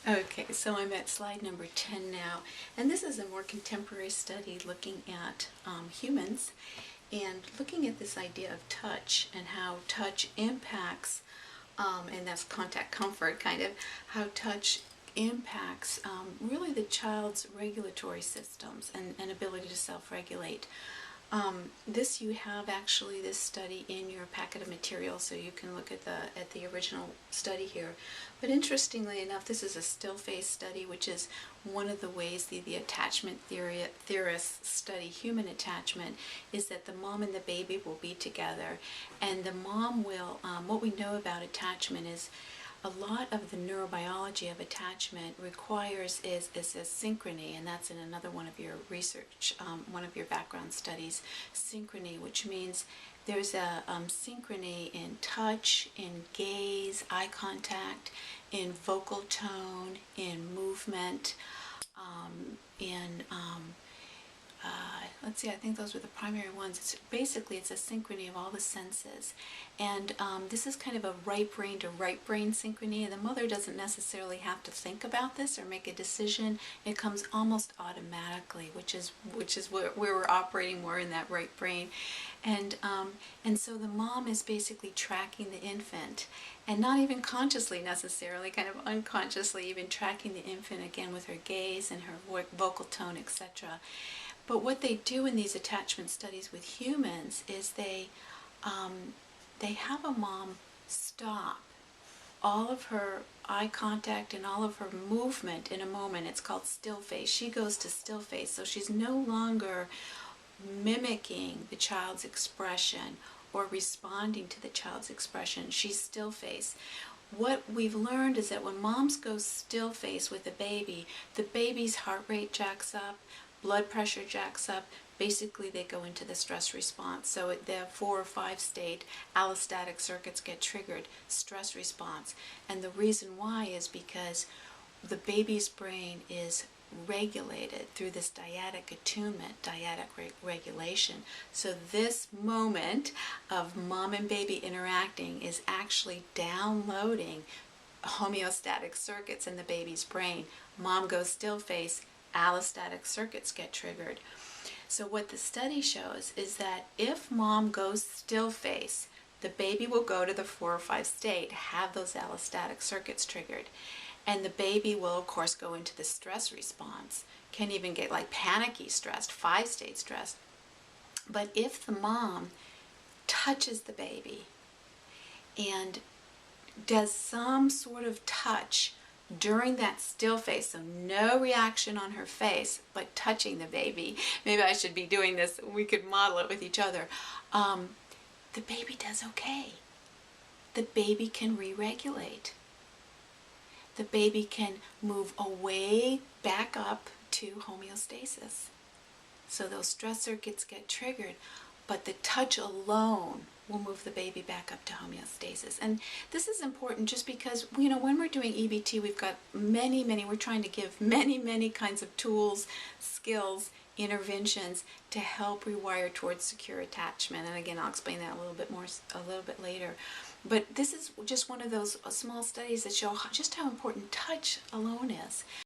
Okay, so I'm at slide number 10 now, and this is a more contemporary study looking at humans and looking at this idea of touch and how touch impacts, and that's contact comfort kind of, how touch impacts really the child's regulatory systems and ability to self-regulate. This you have actually this study in your packet of materials, so you can look at the original study here. But interestingly enough, this is a still face study, which is one of the ways the attachment theorists study human attachment, is that the mom and the baby will be together, and the mom will, what we know about attachment is a lot of the neurobiology of attachment requires is a synchrony, and that's in another one of your research, one of your background studies, synchrony, which means there's a synchrony in touch, in gaze, eye contact, in vocal tone, in movement, in let's see, I think those were the primary ones. It's a synchrony of all the senses. And this is kind of a right brain to right brain synchrony, and the mother doesn't necessarily have to think about this or make a decision. It comes almost automatically, which is where we're operating more in that right brain. And so the mom is basically tracking the infant, and not even consciously necessarily, kind of unconsciously even tracking the infant again with her gaze and her vocal tone, etc. But what they do in these attachment studies with humans is they have a mom stop all of her eye contact and all of her movement in a moment. It's called still face. She goes to still face, so she's no longer mimicking the child's expression or responding to the child's expression. She's still face. What we've learned is that when moms go still face with the baby's heart rate jacks up, blood pressure jacks up. Basically, they go into the stress response. So the 4 or 5 state allostatic circuits get triggered, stress response. And the reason why is because the baby's brain is regulated through this dyadic attunement, dyadic regulation. So this moment of mom and baby interacting is actually downloading homeostatic circuits in the baby's brain. Mom goes still face, allostatic circuits get triggered. So what the study shows is that if mom goes still face, the baby will go to the 4 or 5 state, have those allostatic circuits triggered. And the baby will, of course, go into the stress response, can even get like panicky stressed, 5 state stressed. But if the mom touches the baby and does some sort of touch during that still face, so no reaction on her face, but touching the baby, maybe I should be doing this, we could model it with each other, the baby does okay. The baby can re-regulate. The baby can move away, back up to homeostasis. So those stress circuits get triggered, but the touch alone will move the baby back up to homeostasis. And this is important just because, you know, when we're doing EBT, we've got we're trying to give many kinds of tools, skills, interventions to help rewire towards secure attachment. And again, I'll explain that a little bit later. But this is just one of those small studies that show just how important touch alone is.